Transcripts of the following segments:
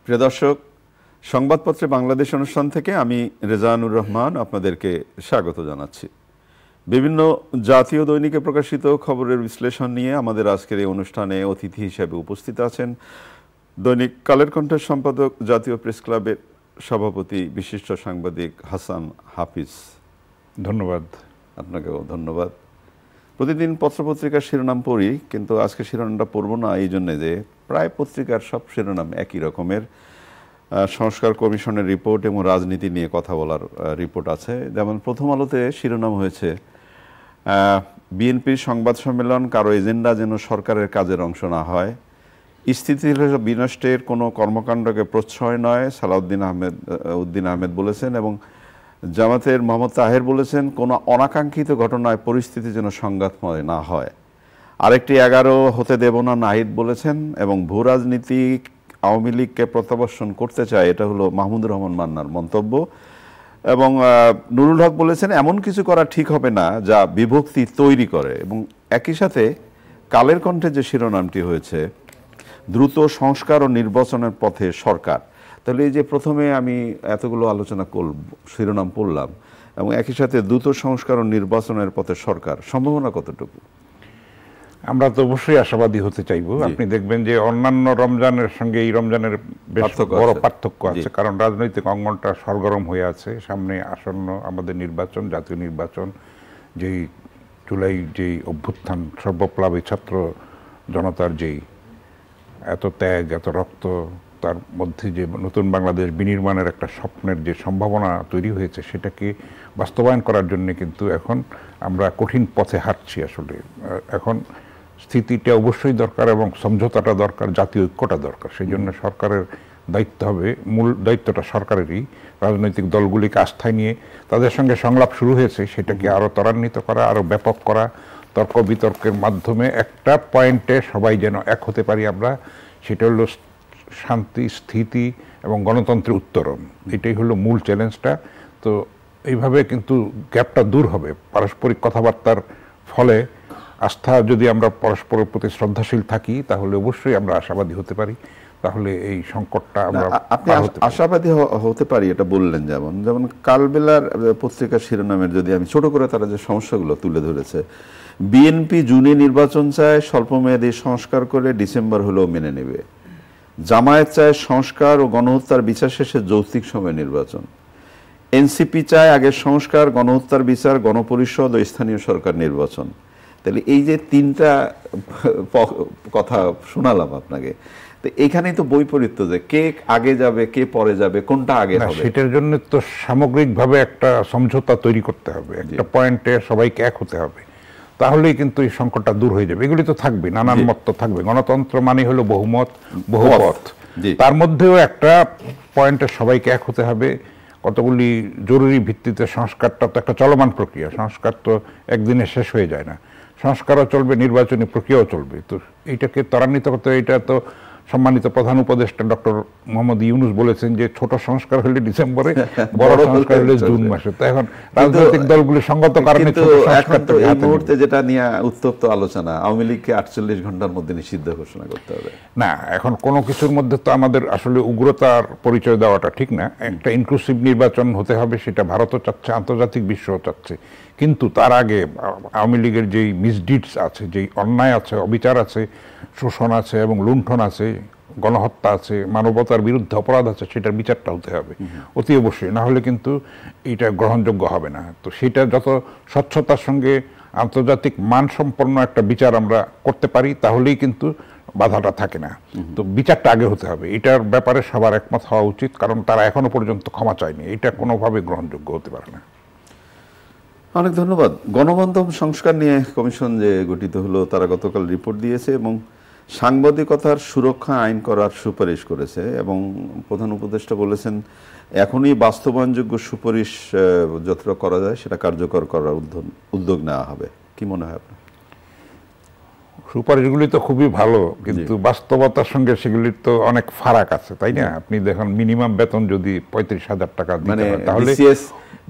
প্রিয় দর্শক, সংবাদপত্রে বাংলাদেশ অনুষ্ঠান থেকে আমি রেজানুর রহমান আপনাদেরকে স্বাগত জানাচ্ছি। বিভিন্ন জাতীয় দৈনিকে প্রকাশিত খবরের বিশ্লেষণ নিয়ে আমাদের আজকের এই অনুষ্ঠানে অতিথি হিসেবে উপস্থিত আছেন দৈনিক কালের কণ্ঠের সম্পাদক, জাতীয় প্রেস ক্লাবের সভাপতি, বিশিষ্ট সাংবাদিক হাসান হাফিজ। ধন্যবাদ। আপনাকেও ধন্যবাদ। প্রতিদিন পত্রপত্রিকার শিরোনাম পড়ি, কিন্তু আজকে শিরোনামটা পড়ব না এই জন্যে যে প্রায় পত্রিকার সব শিরোনাম একই রকমের। সংস্কার কমিশনের রিপোর্ট এবং রাজনীতি নিয়ে কথা বলার রিপোর্ট আছে। যেমন প্রথম আলোতে শিরোনাম হয়েছে বিএনপির সংবাদ সম্মেলন, কারো এজেন্ডা যেন সরকারের কাজের অংশ না হয়, স্থিতিশীলতা বিনষ্টের কোনো কর্মকাণ্ডকে প্রশ্রয় নয়, সালাউদ্দিন আহমেদ বলেছেন। এবং জামাতের মোহাম্মদ তাহের বলেছেন কোনো অনাকাঙ্ক্ষিত ঘটনায় পরিস্থিতি যেন সংঘাতময় না হয়। আরেকটি 11 হতে দেব না, নাহিদ বলেছেন। এবং ভূ রাজনীতি আওয়ামী লীগকে প্রত্যাবর্তন করতে চায়, এটা হলো মাহমুদুর রহমান মান্নার মন্তব্য। এবং নুরুল হক বলেছেন এমন কিছু করা ঠিক হবে না যা বিভক্তি তৈরি করে। এবং একই সাথে কালের কণ্ঠে যে শিরোনামটি হয়েছে দ্রুত সংস্কার ও নির্বাচনের পথে সরকার। তাহলে এই যে প্রথমে আমি এতগুলো আলোচনা শিরোনাম পড়লাম এবং একই সাথে দ্রুত সংস্কার ও নির্বাচনের পথে সরকার, সম্ভাবনা কতটুকু? আমরা তো অবশ্যই আশাবাদী হতে চাইব। আপনি দেখবেন যে অন্যান্য রমজানের সঙ্গে এই রমজানের বেশ বড় পার্থক্য আছে, কারণ রাজনৈতিক অঙ্গনটা সরগরম হয়ে আছে। সামনে আসন্ন আমাদের নির্বাচন, জাতীয় নির্বাচন, যেই জুলাই যেই অভ্যুত্থান, সর্বপ্লাবী ছাত্র জনতার যেই এত ত্যাগ, এত রক্ত, তার মধ্যে যে নতুন বাংলাদেশ বিনির্মাণের একটা স্বপ্নের যে সম্ভাবনা তৈরি হয়েছে, সেটাকে বাস্তবায়ন করার জন্য কিন্তু এখন আমরা কঠিন পথে হাঁটছি। আসলে এখন স্থিতিটা অবশ্যই দরকার এবং সমঝোতাটা দরকার, জাতীয় ঐক্যটা দরকার। সেই জন্য সরকারের দায়িত্ব হবে, মূল দায়িত্বটা সরকারেরই, রাজনৈতিক দলগুলিকে আস্থায় নিয়ে তাদের সঙ্গে সংলাপ শুরু হয়েছে, সেটাকে আরও ত্বরান্বিত করা, আরও ব্যাপক করা, তর্ক বিতর্কের মাধ্যমে একটা পয়েন্টে সবাই যেন এক হতে পারি আমরা। সেটা হলো শান্তি, স্থিতি এবং গণতন্ত্রের উত্তরণ। এটাই হলো মূল চ্যালেঞ্জটা। তো এইভাবে কিন্তু গ্যাপটা দূর হবে পারস্পরিক কথাবার্তার ফলে। আস্থা যদি আমরা পরস্পরের প্রতি শ্রদ্ধাশীল থাকি, তাহলে অবশ্যই আমরা আশাবাদী হতে পারি। তাহলে এই সংকটটা আমরা আশাবাদী হতে পারি, এটা বললেন। যেমন কালবেলার পত্রিকার শিরোনামের যদি আমি ছোট করে, তারা যে সমস্যাগুলো তুলে ধরেছে, বিএনপি জুনে নির্বাচন চায়, স্বল্পমেয়াদী সংস্কার করে ডিসেম্বর হলেও মেনে নেবে। জামায়াত চায় সংস্কার ও গণহত্যার বিচার শেষে যৌক্তিক সময় নির্বাচন। এনসিপি চায় আগের সংস্কার, গণহত্যার বিচার, গণপরিষদ ও স্থানীয় সরকার নির্বাচন। তাহলে এই যে তিনটা কথা শোনালাম আপনাকে, তো এইখানেই তো বৈপরীত্য, যে কে আগে যাবে, কে পরে যাবে, কোনটা আগে হবে। সেটার জন্য তো সামগ্রিকভাবে একটা সমঝোতা তৈরি করতে হবে, একটা পয়েন্টে সবাইকে এক হতে হবে, তাহলেই কিন্তু এই সংকটটা দূর হয়ে যাবে। এগুলি তো থাকবে, নানান মত তো থাকবে। গণতন্ত্র মানে হলো বহুমত, বহুপথ। তার মধ্যেও একটা পয়েন্টে সবাইকে এক হতে হবে। কতগুলি জরুরি ভিত্তিতে সংস্কারটা তো একটা চলমান প্রক্রিয়া, সংস্কার তো একদিনে শেষ হয়ে যায় না। সংস্কারও চলবে, নির্বাচনী প্রক্রিয়াও চলবে। তো এইটাকে ত্বরান্বিত করতে, এটা তো সম্মানিত প্রধান উপদেষ্টা ডক্টর মোহাম্মদ ইউনূস বলেছেন যে ছোট সংস্কার হলে ডিসেম্বরে, বড় সংস্কার হলে জুন মাসে। তো এখন রাজনৈতিক দলগুলি সঙ্গত কারণে এই মুহূর্তে যেটা নিয়ে উত্তপ্ত আলোচনা, আওয়ামী লীগকে 48 ঘন্টার মধ্যে নিষিদ্ধ ঘোষণা করতে হবে। না, এখন কোনো কিছুর মধ্যে তো আমাদের আসলে উগ্রতার পরিচয় দেওয়াটা ঠিক না। একটা ইনক্লুসিভ নির্বাচন হতে হবে, সেটা ভারতও চাচ্ছে, আন্তর্জাতিক বিশ্বও চাচ্ছে। কিন্তু তার আগে আওয়ামী লীগের যেই মিসডিডস আছে, যেই অন্যায় আছে, অবিচার আছে, শোষণ আছে এবং লুণ্ঠন আছে, গণহত্যা আছে, মানবতার বিরুদ্ধে অপরাধ আছে, সেটার বিচারটা হতে হবে অতি অবশ্যই। না হলে কিন্তু এটা গ্রহণযোগ্য হবে না। তো সেটা যত স্বচ্ছতার সঙ্গে আন্তর্জাতিক মানসম্পন্ন একটা বিচার আমরা করতে পারি, তাহলেই কিন্তু বাধাটা থাকে না। তো বিচারটা আগে হতে হবে, এটার ব্যাপারে সবার একমত হওয়া উচিত, কারণ তারা এখনো পর্যন্ত ক্ষমা চায়নি। এটা কোনোভাবে গ্রহণযোগ্য হতে পারে না। অনেক ধন্যবাদ। গণমাধ্যম সংস্কার নিয়ে কমিশন যে গঠিত হলো, তারা গতকাল রিপোর্ট দিয়েছে এবং সাংবাদিকতার সুরক্ষা আইন করার সুপারিশ করেছে। এবং প্রধান উপদেষ্টা বলেছেন এখনই বাস্তবায়নযোগ্য সুপারিশ যতটা করা যায় সেটা কার্যকর করার উদ্যোগ নেওয়া হবে। কি মনে হয় আপনার? সুপারিশগুলি তো খুবই ভালো, কিন্তু বাস্তবতার সঙ্গে সেগুলির তো অনেক ফারাক আছে, তাই না? আপনি দেখুন, মিনিমাম বেতন যদি 35,000 টাকা দিতে হয়, তাহলে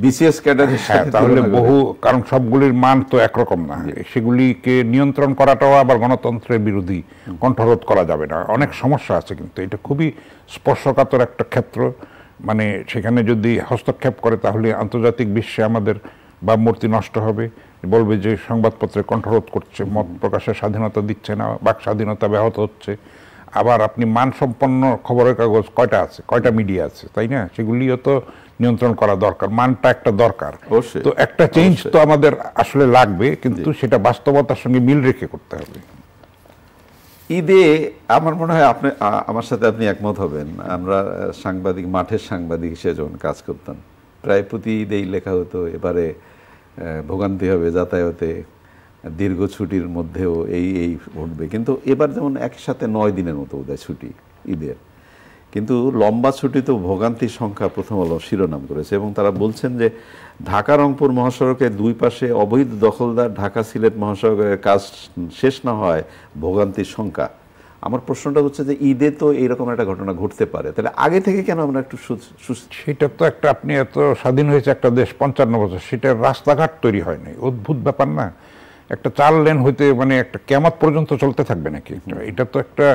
বিসিএস ক্যাডারের সাথে তাহলে বহু, কারণ সবগুলির মান তো একরকম না, সেগুলিকে নিয়ন্ত্রণ করাটাও আবার গণতন্ত্রের বিরোধী, কণ্ঠরোধ করা যাবে না, অনেক সমস্যা আছে। কিন্তু এটা খুবই স্পর্শকাতর একটা ক্ষেত্র, মানে সেখানে যদি হস্তক্ষেপ করে তাহলে আন্তর্জাতিক বিশ্বে আমাদের ভাবমূর্তি নষ্ট হবে, বলবে যে সংবাদপত্রে কণ্ঠরোধ করছে, মত প্রকাশের স্বাধীনতা দিচ্ছে না, বাক স্বাধীনতা ব্যাহত হচ্ছে। আবার আপনি মানসম্পন্ন খবরের কাগজ কয়টা আছে, কয়টা মিডিয়া আছে, তাই না? সেগুলিও তো নিয়ন্ত্রণ করা দরকার, মানটা একটা দরকার। তো একটা চেঞ্জ তো আমাদের আসলে লাগবে, কিন্তু সেটা বাস্তবতার সঙ্গে মিল রেখে করতে হবে। ঈদে আমার মনে হয় আপনি আমার সাথে আপনি একমত হবেন, আমরা সাংবাদিক, মাঠের সাংবাদিক হিসেবে যখন কাজ করতাম, প্রায় প্রতি ঈদেই লেখা হতো এবারে ভোগান্তি হবে যাতায়াতে, দীর্ঘ ছুটির মধ্যেও এই ঘটবে। কিন্তু এবার যেমন একসাথে 9 দিনের মতো বোধহয় ছুটি ঈদের, কিন্তু লম্বা ছুটি তো ভোগান্তির সংখ্যা প্রথম আলো শিরোনাম করেছে, এবং তারা বলছেন যে ঢাকা রংপুর মহাসড়কের দুই পাশে অবৈধ দখলদার ঢাকা সিলেট মহাসড়কের কাজ শেষ না হয় ভোগান্তির সংখ্যা। আমার প্রশ্নটা হচ্ছে যে ঈদে তো এইরকম একটা ঘটনা ঘটতে পারে, তাহলে আগে থেকে কেন আমরা একটু সেটা তো একটা, আপনি এত স্বাধীন হয়েছে একটা দেশ 55 বছর, সেটার রাস্তাঘাট তৈরি হয় নাই, অদ্ভুত ব্যাপার না? একটা 4 লেন হইতে মানে একটা কিয়ামত পর্যন্ত চলতে থাকবে নাকি? এটা তো একটা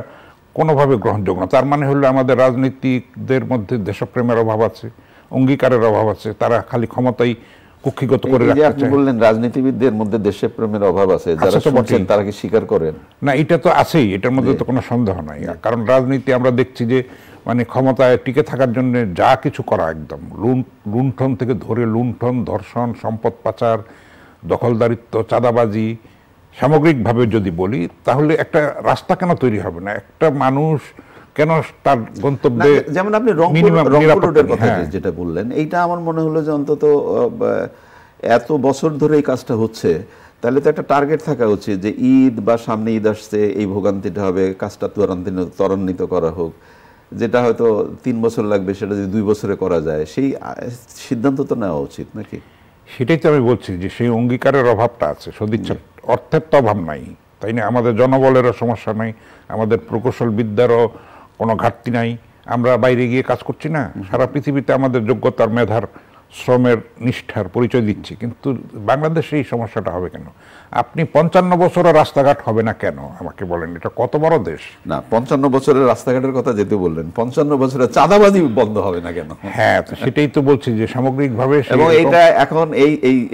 কোনোভাবে গ্রহণযোগ্য না। তার মানে হলো আমাদের রাজনীতিকদের মধ্যে দেশপ্রেমের অভাব আছে, অঙ্গীকারের অভাব আছে, তারা খালি ক্ষমতাই কুক্ষিগত করে রাখতে চায়। আপনি বললেন রাজনীতিবিদদের মধ্যে দেশপ্রেমের অভাব আছে, যারা শুনছেন তারা কি স্বীকার করেন? না, এটা তো আছেই, এটার মধ্যে তো কোনো সন্দেহ নাই। কারণ রাজনীতি আমরা দেখছি যে মানে ক্ষমতায় টিকে থাকার জন্য যা কিছু করা, একদম লুণ্ঠন থেকে ধরে লুণ্ঠন, ধর্ষণ, সম্পদ পাচার, দখলদারিত্ব, চাঁদাবাজি, সামগ্রিকভাবে যদি বলি, তাহলে একটা রাস্তা কেন তৈরি হবে না? একটা মানুষ কেন তার গন্তব্যে, যেমন আপনি রংপুর রোডের কথা যেটা বললেন, এইটা আমার মনে হলো যে অন্তত এত বছর ধরে এই কাজটা হচ্ছে, তাহলে তো একটা টার্গেট থাকা উচিত যে ঈদ বা সামনে ঈদ আসছে, এই ভোগান্তিটা হবে, কাজটা ত্বরান্বিত করা হোক। যেটা হয়তো 3 বছর লাগবে সেটা যদি 2 বছরে করা যায়, সেই সিদ্ধান্ত তো নেওয়া উচিত নাকি? সেটাই তো আমি বলছি যে সেই অঙ্গীকারের অভাবটা আছে, সদিচ্ছা, অর্থের তো অভাব নাই, তাই না? আমাদের জনবলেরও সমস্যা নাই, আমাদের প্রকৌশল বিদ্যারও কোনো ঘাটতি নাই, আমরা বাইরে গিয়ে কাজ করছি না, সারা পৃথিবীতে আমাদের যোগ্যতার, মেধার, শ্রমের, নিষ্ঠার পরিচয় দিচ্ছি। কিন্তু বাংলাদেশে এই সমস্যাটা হবে কেন? আপনি 55 বছরও রাস্তাঘাট হবে না কেন আমাকে বলেন? এটা কত বড় দেশ? না, 55 বছরের রাস্তাঘাটের কথা যেতে বললেন, 55 বছরের চাঁদাবাজি বন্ধ হবে না কেন? হ্যাঁ, সেটাই তো বলছি যে সামগ্রিকভাবে, এবং এটা এখন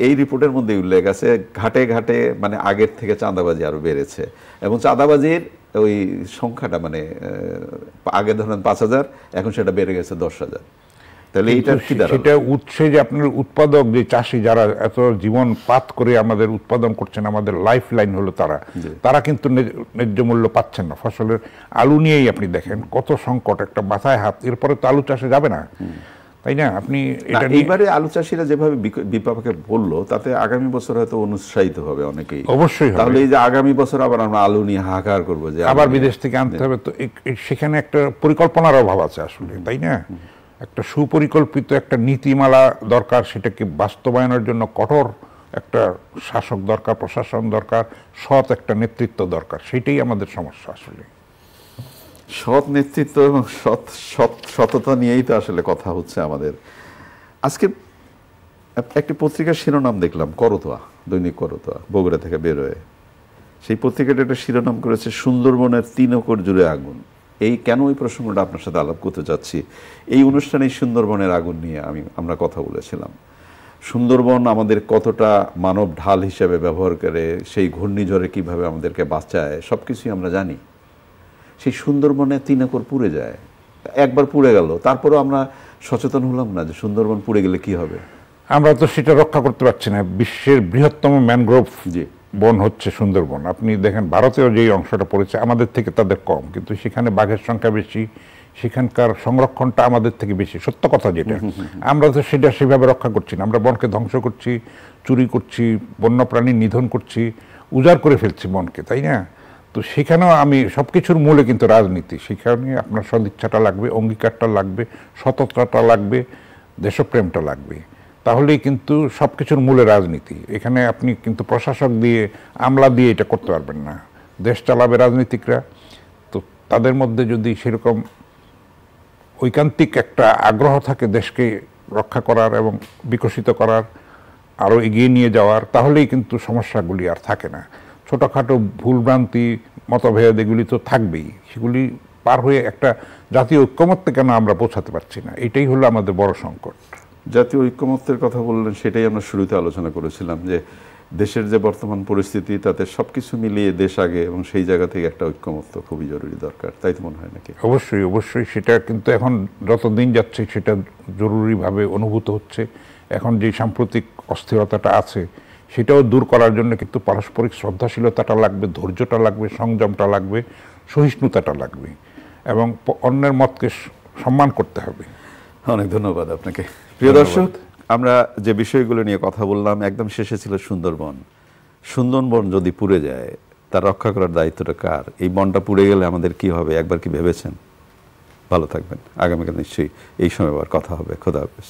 এই রিপোর্টের মধ্যে উল্লেখ আছে, ঘাটে ঘাটে মানে আগের থেকে চাঁদাবাজি আরো বেড়েছে, এবং চাঁদাবাজির ওই সংখ্যাটা মানে আগে ধরেন 5000, এখন সেটা বেড়ে গেছে 10,000। তাহলে এইটা কি দাঁড়ালো? সেটা উৎসে যে আপনার উৎপাদক, যে চাষি, যারা এত জীবন পাত করে আমাদের উৎপাদন করছেন, আমাদের লাইফ লাইন হলো তারা কিন্তু ন্যায্য মূল্য পাচ্ছেন না ফসলের। আলু নিয়েই আপনি দেখেন কত সংকট, একটা মাথায় হাত। এরপরে তো আলু চাষে যাবে না, তাই না? আপনি এটা এইবারে আলু চাষিরা যেভাবে বিপাকে বললো, তাতে আগামী বছর হয়তো অনুৎসাহিত হবে অনেকেই। অবশ্যই। তাহলে এই যে আগামী বছর আবার আমরা আলু নিয়ে হাহাকার করবো, যে আবার বিদেশ থেকে আনতে হবে, তো সেখানে একটা পরিকল্পনার অভাব আছে আসলে, তাই না? একটা সুপরিকল্পিত একটা নীতিমালা দরকার, সেটাকে বাস্তবায়নের জন্য কঠোর একটা শাসক দরকার, প্রশাসন দরকার, সৎ একটা নেতৃত্ব দরকার। সেটাই আমাদের সমস্যা আসলে। সৎ নেতৃত্ব এবং সততা নিয়েই তো আসলে কথা হচ্ছে আমাদের। আজকে একটি পত্রিকার শিরোনাম দেখলাম, করতোয়া, দৈনিক করতোয়া, বগুড়া থেকে বেরোয়। সেই পত্রিকাটা একটা শিরোনাম করেছে, সুন্দরবনের 3 একর জুড়ে আগুন। কেন এই প্রসঙ্গটা আপনার সাথে আলাপ করতে চাচ্ছি, এই অনুষ্ঠানে সুন্দরবনের আগুন নিয়ে আমরা কথা বলেছিলাম। সুন্দরবন আমাদের কতটা মানব ঢাল হিসেবে ব্যবহার করে, সেই ঘূর্ণিঝড়ে কিভাবে আমাদেরকে বাঁচায়, সব কিছুই আমরা জানি। সেই সুন্দরবনে 3 একর পুড়ে যায়, একবার পুড়ে গেল, তারপরেও আমরা সচেতন হলাম না যে সুন্দরবন পুড়ে গেলে কি হবে। আমরা তো সেটা রক্ষা করতে পারছি না। বিশ্বের বৃহত্তম ম্যানগ্রোভ বন হচ্ছে সুন্দরবন। আপনি দেখেন ভারতেও যেই অংশটা পড়েছে, আমাদের থেকে তাদের কম, কিন্তু সেখানে বাঘের সংখ্যা বেশি, সেখানকার সংরক্ষণটা আমাদের থেকে বেশি। সত্য কথা যেটা, আমরা তো সেটা সেভাবে রক্ষা করছি না। আমরা বনকে ধ্বংস করছি, চুরি করছি, বন্যপ্রাণী নিধন করছি, উজাড় করে ফেলছি বনকে, তাই না? তো সেখানেও আমি সবকিছুর মূলে কিন্তু রাজনীতি। সেখানে আপনার সদিচ্ছাটা লাগবে, অঙ্গীকারটা লাগবে, সততাটা লাগবে, দেশপ্রেমটা লাগবে, তাহলেই কিন্তু সবকিছুর মূলে রাজনীতি। এখানে আপনি কিন্তু প্রশাসক দিয়ে, আমলা দিয়ে এটা করতে পারবেন না। দেশ চালাবে রাজনীতিকরা, তো তাদের মধ্যে যদি সেরকম ঐকান্তিক একটা আগ্রহ থাকে দেশকে রক্ষা করার এবং বিকশিত করার, আরও এগিয়ে নিয়ে যাওয়ার, তাহলেই কিন্তু সমস্যাগুলি আর থাকে না। ছোটোখাটো ভুলভ্রান্তি, মতভেদ এগুলি তো থাকবেই, সেগুলি পার হয়ে একটা জাতীয় ঐক্যমত্যে কেন আমরা পৌঁছাতে পারছি না, এটাই হলো আমাদের বড় সংকট। জাতীয় ঐক্যমত্যের কথা বললেন, সেটাই আমরা শুরুতে আলোচনা করেছিলাম যে দেশের যে বর্তমান পরিস্থিতি তাতে সবকিছু মিলিয়ে দেশ আগে, এবং সেই জায়গা থেকে একটা ঐক্যমত্য খুবই জরুরি দরকার, তাই তো মনে হয় নাকি? অবশ্যই অবশ্যই, সেটা কিন্তু এখন যত দিন যাচ্ছে সেটা জরুরিভাবে অনুভূত হচ্ছে। এখন যে সাম্প্রতিক অস্থিরতাটা আছে সেটাও দূর করার জন্য কিন্তু পারস্পরিক শ্রদ্ধাশীলতাটা লাগবে, ধৈর্যটা লাগবে, সংযমটা লাগবে, সহিষ্ণুতাটা লাগবে, এবং অন্যের মতকে সম্মান করতে হবে। অনেক ধন্যবাদ আপনাকে। প্রিয় দর্শক, আমরা যে বিষয়গুলো নিয়ে কথা বললাম, একদম শেষে ছিল সুন্দরবন। সুন্দরবন যদি পুড়ে যায়, তার রক্ষা করার দায়িত্বটা কার? এই বনটা পুড়ে গেলে আমাদের কি হবে, একবার কি ভেবেছেন? ভালো থাকবেন। আগামীকাল নিশ্চয়ই এই সময় আবার কথা হবে। খোদা হাফেজ।